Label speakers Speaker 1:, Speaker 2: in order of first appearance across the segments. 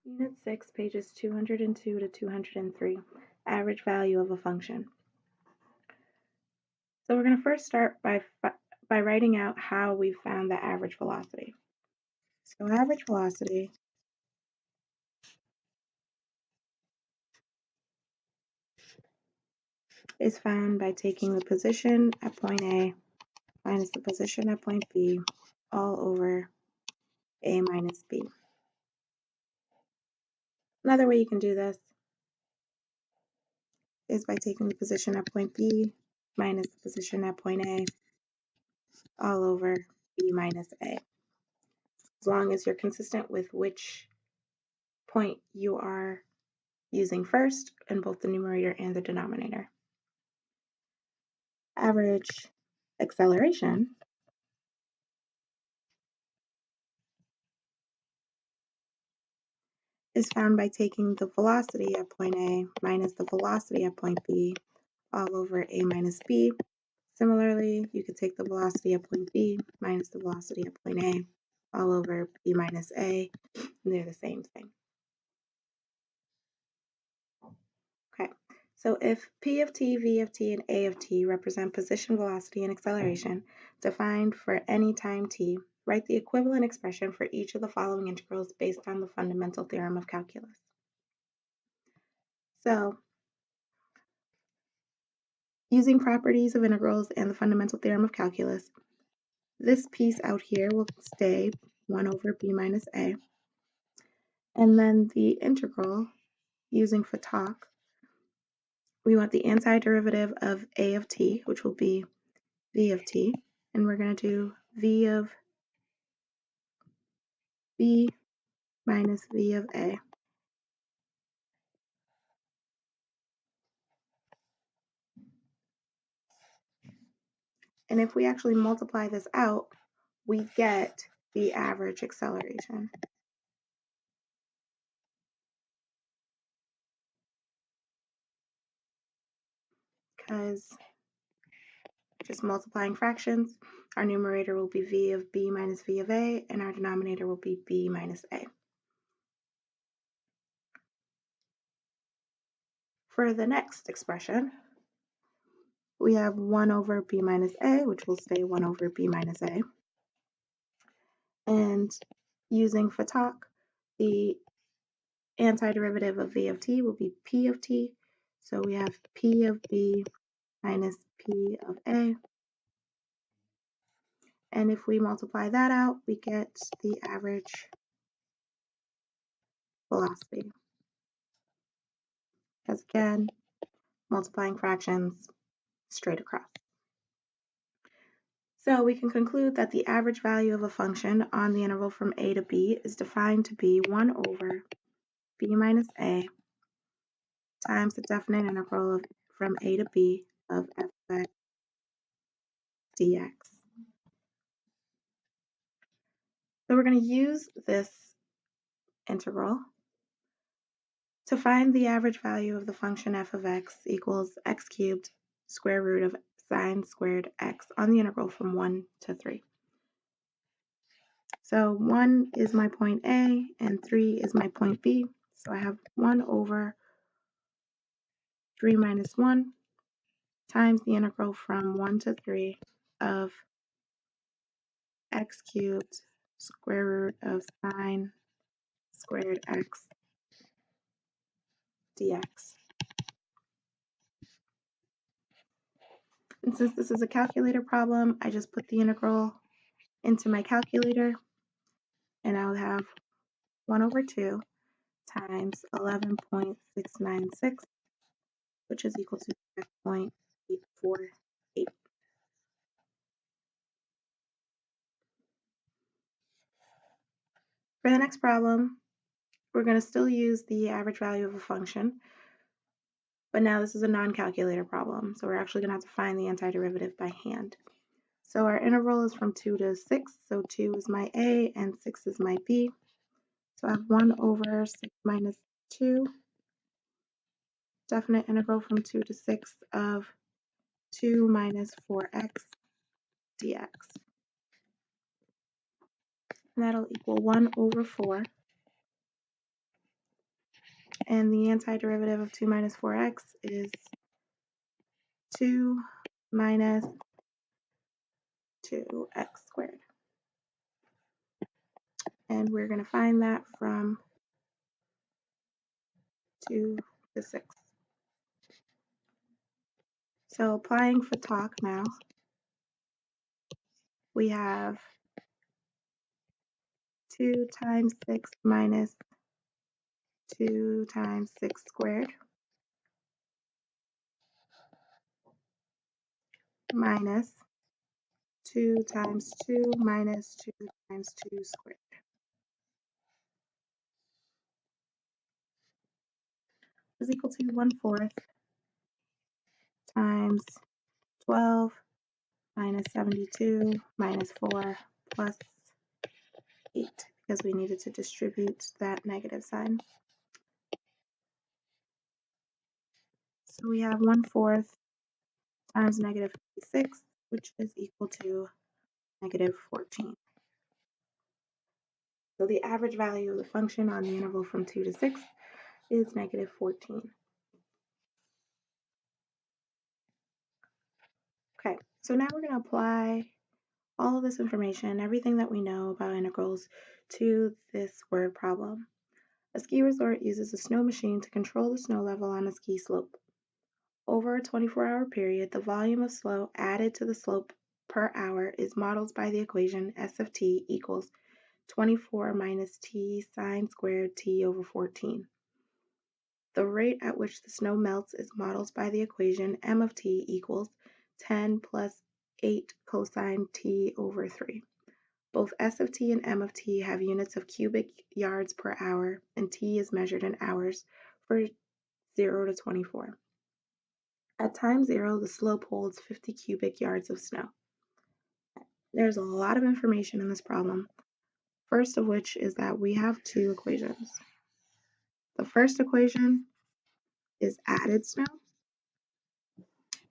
Speaker 1: Unit 6, pages 202 to 203, average value of a function. So we're going to first start by writing out how we found the average velocity. So average velocity is found by taking the position at point A minus the position at point B all over A minus B. Another way you can do this is by taking the position at point B minus the position at point A all over B minus A. As long as you're consistent with which point you are using first in both the numerator and the denominator. Average acceleration is found by taking the velocity at point A minus the velocity at point B all over A minus B. Similarly, you could take the velocity at point B minus the velocity at point A all over B minus A, and they're the same thing. Okay, so if P of t, V of t, and A of t represent position, velocity, and acceleration defined for any time t, write the equivalent expression for each of the following integrals based on the fundamental theorem of calculus. So, using properties of integrals and the fundamental theorem of calculus, this piece out here will stay 1 over b minus a. And then the integral, using Fatach, we want the antiderivative of a of t, which will be v of t, and we're going to do v of b minus v of a. And if we actually multiply this out, we get the average acceleration. Because just multiplying fractions, our numerator will be v of b minus v of a, and our denominator will be b minus a. For the next expression, we have 1 over b minus a, which will stay 1 over b minus a. And using Fatach, the antiderivative of v of t will be p of t. So we have p of b minus p of a. And if we multiply that out, we get the average velocity. Because again, multiplying fractions straight across. So we can conclude that the average value of a function on the interval from a to b is defined to be 1 over b minus a times the definite integral from a to b of f of x dx. So we're going to use this integral to find the average value of the function f of x equals x cubed square root of sine squared x on the integral from 1 to 3. So 1 is my point A and 3 is my point B. So I have 1 over 3 minus 1 times the integral from 1 to 3 of x cubed square root of sine squared x dx. And since this is a calculator problem, I just put the integral into my calculator, and I'll have 1 over 2 times 11.696, which is equal to 5.848. For the next problem, we're going to still use the average value of a function, but now this is a non-calculator problem, so we're actually going to have to find the antiderivative by hand. So our interval is from 2 to 6, so 2 is my A and 6 is my B. So I have 1 over 6 minus 2, definite integral from 2 to 6 of 2 minus 4x dx. And that'll equal 1 over 4 And the antiderivative of 2 minus 4x is 2 minus 2x squared. And we're going to find that from 2 to 6. So applying for talk now, we have 2 times 6 minus 2 times 6 squared minus 2 times 2 minus 2 times 2 squared is equal to 1/4 times 12 minus 72 minus 4 plus 8, because we needed to distribute that negative sign. So we have 1/4 times negative 56, which is equal to negative 14. So the average value of the function on the interval from 2 to 6 is negative 14. Okay, so now we're going to apply all of this information, everything that we know about integrals, to this word problem. A ski resort uses a snow machine to control the snow level on a ski slope. Over a 24-hour period, the volume of snow added to the slope per hour is modeled by the equation S of t equals 24 minus t sine squared t over 14. The rate at which the snow melts is modeled by the equation m of t equals 10 plus 8 cosine t over 3. Both S of t and m of t have units of cubic yards per hour, and t is measured in hours for 0 to 24. At time 0, the slope holds 50 cubic yards of snow. There's a lot of information in this problem, first of which is that we have two equations. The first equation is added snow.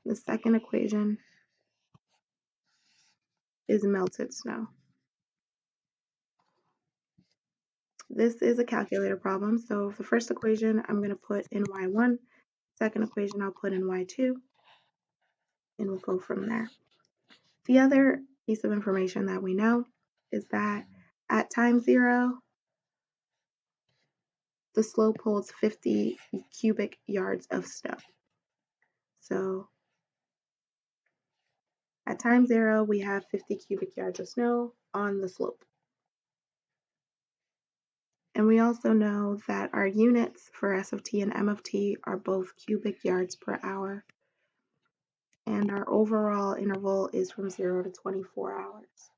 Speaker 1: The second equation is melted snow. This is a calculator problem, so for the first equation, I'm going to put in y1. Second equation, I'll put in y2, and we'll go from there. The other piece of information that we know is that at time 0, the slope holds 50 cubic yards of snow. So at time 0, we have 50 cubic yards of snow on the slope. And we also know that our units for S of t and m of t are both cubic yards per hour. And our overall interval is from 0 to 24 hours.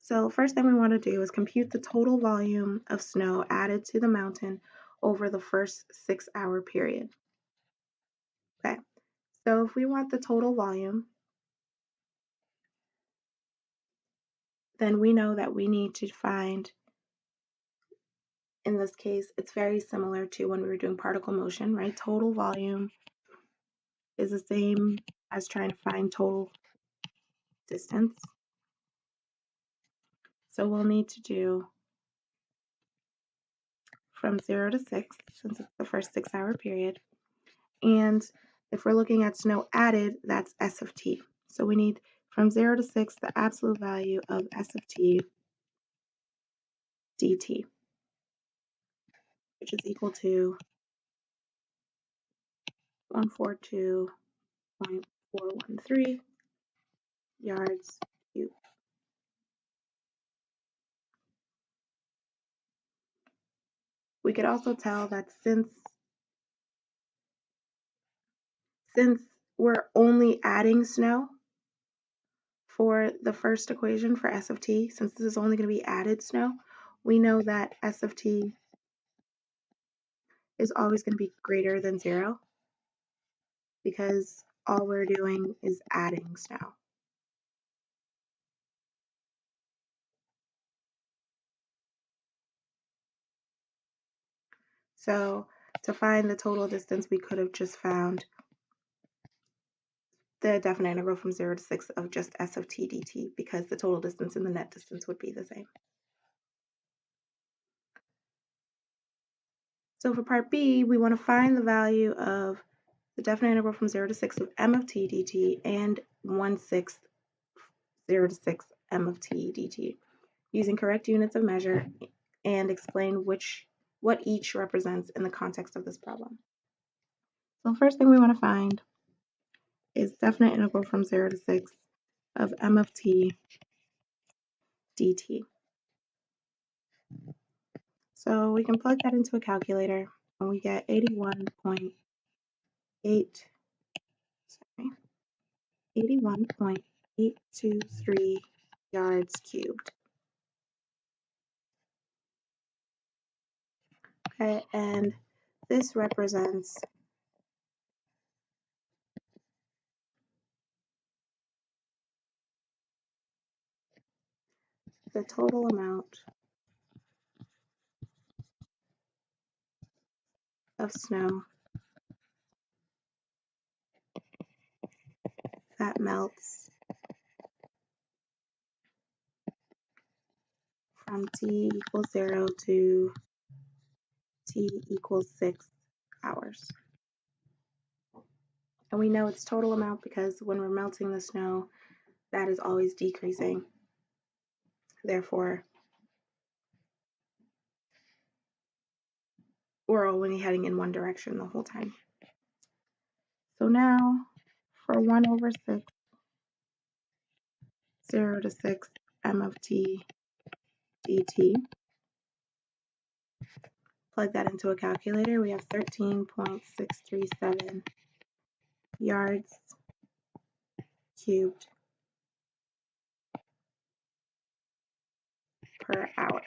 Speaker 1: So first thing we want to do is compute the total volume of snow added to the mountain over the first 6-hour period. Okay, so if we want the total volume, then we know that we need to find, in this case, it's very similar to when we were doing particle motion, right? Total volume is the same as trying to find total distance. So we'll need to do from 0 to 6, since it's the first 6-hour period. And if we're looking at snow added, that's S of t. So we need from 0 to 6, the absolute value of S of t dt, which is equal to 142.413 yards cubed. We could also tell that since we're only adding snow for the first equation for S of t, since this is only going to be added snow, we know that S of t is always going to be greater than 0 because all we're doing is adding snow. So to find the total distance, we could have just found the definite integral from 0 to 6 of just S of t dt, because the total distance and the net distance would be the same. So for part B, we want to find the value of the definite integral from 0 to 6 of m of t dt and 1/6 0 to 6 m of t dt using correct units of measure, and explain what each represents in the context of this problem. So the first thing we want to find is definite integral from 0 to 6 of m of t dt. So we can plug that into a calculator and we get 81.823 yards cubed. Okay, and this represents the total amount of snow that melts from t equals 0 to t equals 6 hours. And we know it's total amount because when we're melting the snow, that is always decreasing. Therefore, we're only heading in one direction the whole time. So now for 1/6, 0 to 6 m of t dt, plug that into a calculator, we have 13.637 yards cubed per hour.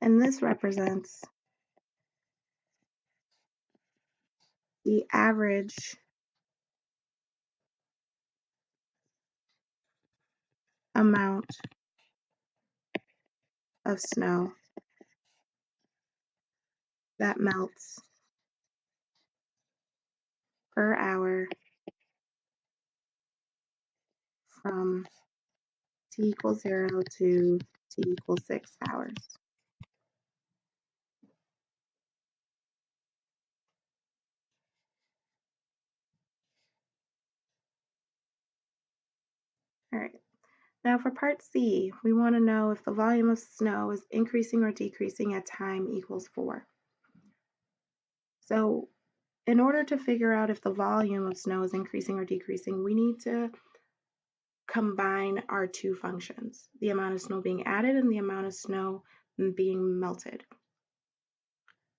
Speaker 1: And this represents the average amount of snow that melts per hour from t equals 0 to t equals 6 hours. All right. Now for part C, we want to know if the volume of snow is increasing or decreasing at time equals 4. So in order to figure out if the volume of snow is increasing or decreasing, we need to combine our two functions, the amount of snow being added and the amount of snow being melted,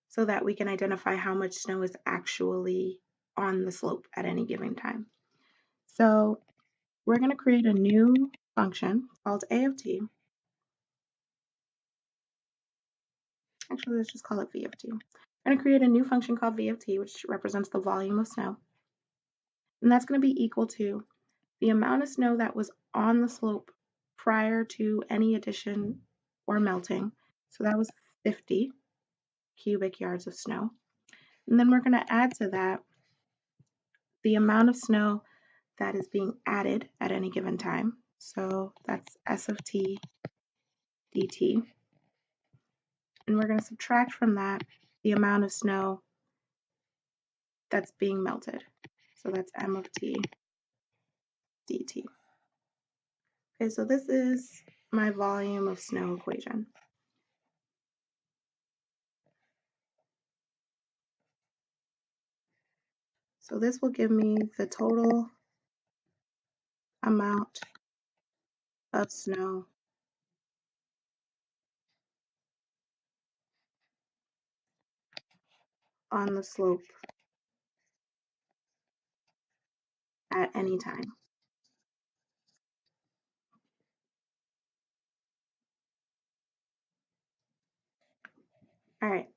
Speaker 1: so that we can identify how much snow is actually on the slope at any given time. So we're going to create a new function called a of t. Actually, let's just call it v of t. We're going to create a new function called v of t, which represents the volume of snow. And that's going to be equal to the amount of snow that was on the slope prior to any addition or melting. So that was 50 cubic yards of snow. And then we're going to add to that the amount of snow that is being added at any given time. So that's s of t dt. And we're going to subtract from that the amount of snow that's being melted. So that's m of t dt. Okay, so this is my volume of snow equation. So this will give me the total amount of snow on the slope at any time. All right.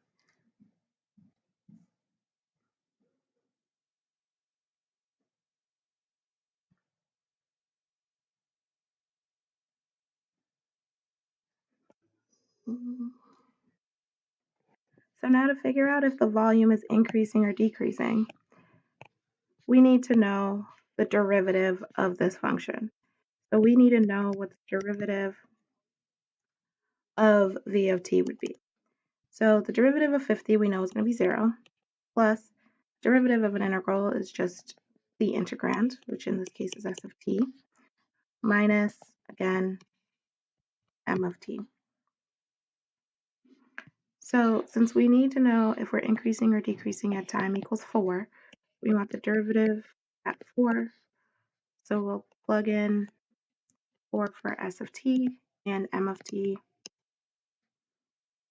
Speaker 1: So now to figure out if the volume is increasing or decreasing, we need to know the derivative of this function. So we need to know what the derivative of v of t would be. So the derivative of 50 we know is going to be 0, plus derivative of an integral is just the integrand, which in this case is s of t, minus, again, m of t. So since we need to know if we're increasing or decreasing at time equals 4, we want the derivative at 4. So we'll plug in 4 for s of t and m of t,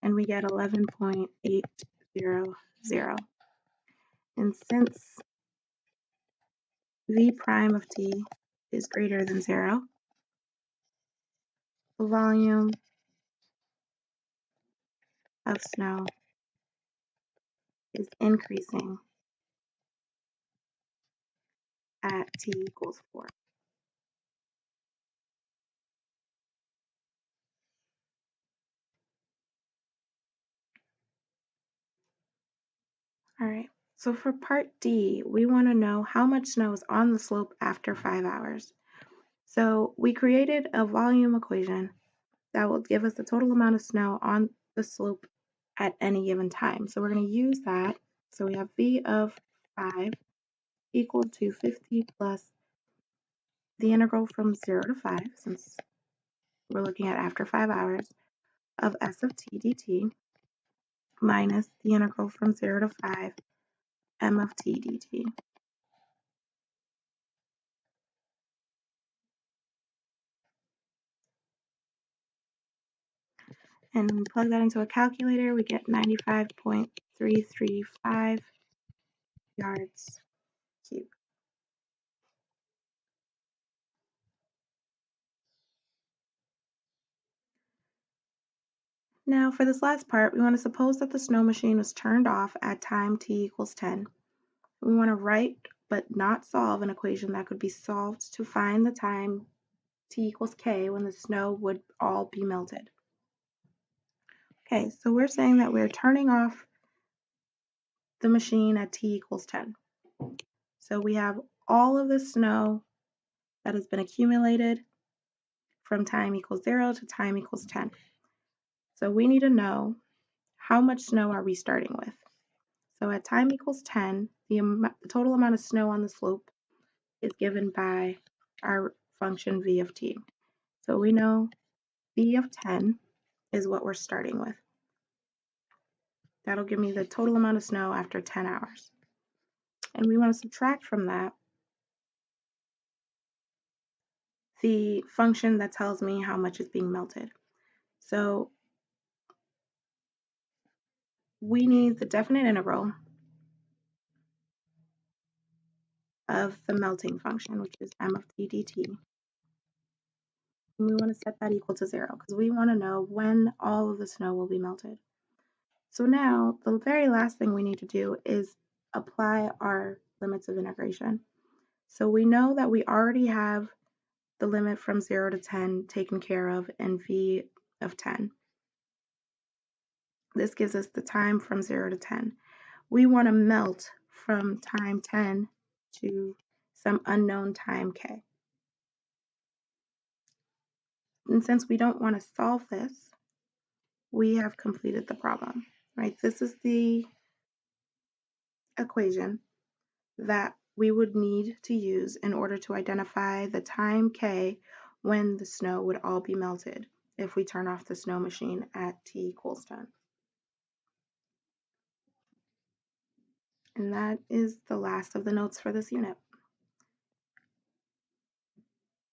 Speaker 1: and we get 11.800. And since v prime of t is greater than 0, the volume of snow is increasing at t equals 4. All right, so for part D, we want to know how much snow is on the slope after 5 hours. So we created a volume equation that will give us the total amount of snow on the slope at any given time. So we're going to use that. So we have v of 5 equal to 50 plus the integral from 0 to 5, since we're looking at after 5 hours, of s of t dt, minus the integral from 0 to 5 m of t dt. And when we plug that into a calculator, we get 95.335 yards cubed. Now for this last part, we want to suppose that the snow machine was turned off at time t equals 10. We want to write but not solve an equation that could be solved to find the time t equals k when the snow would all be melted. Okay, so we're saying that we're turning off the machine at t equals 10. So we have all of the snow that has been accumulated from time equals 0 to time equals 10. So we need to know how much snow are we starting with. So at time equals 10, the total amount of snow on the slope is given by our function v of t. So we know v of 10 is what we're starting with. That'll give me the total amount of snow after 10 hours. And we want to subtract from that the function that tells me how much is being melted. So we need the definite integral of the melting function, which is m of t dt. And we want to set that equal to 0 because we want to know when all of the snow will be melted. So now the very last thing we need to do is apply our limits of integration. So we know that we already have the limit from 0 to 10 taken care of in v of 10. This gives us the time from 0 to 10. We want to melt from time 10 to some unknown time k. And since we don't want to solve this, we have completed the problem, right? This is the equation that we would need to use in order to identify the time k when the snow would all be melted if we turn off the snow machine at t equals 10. And that is the last of the notes for this unit.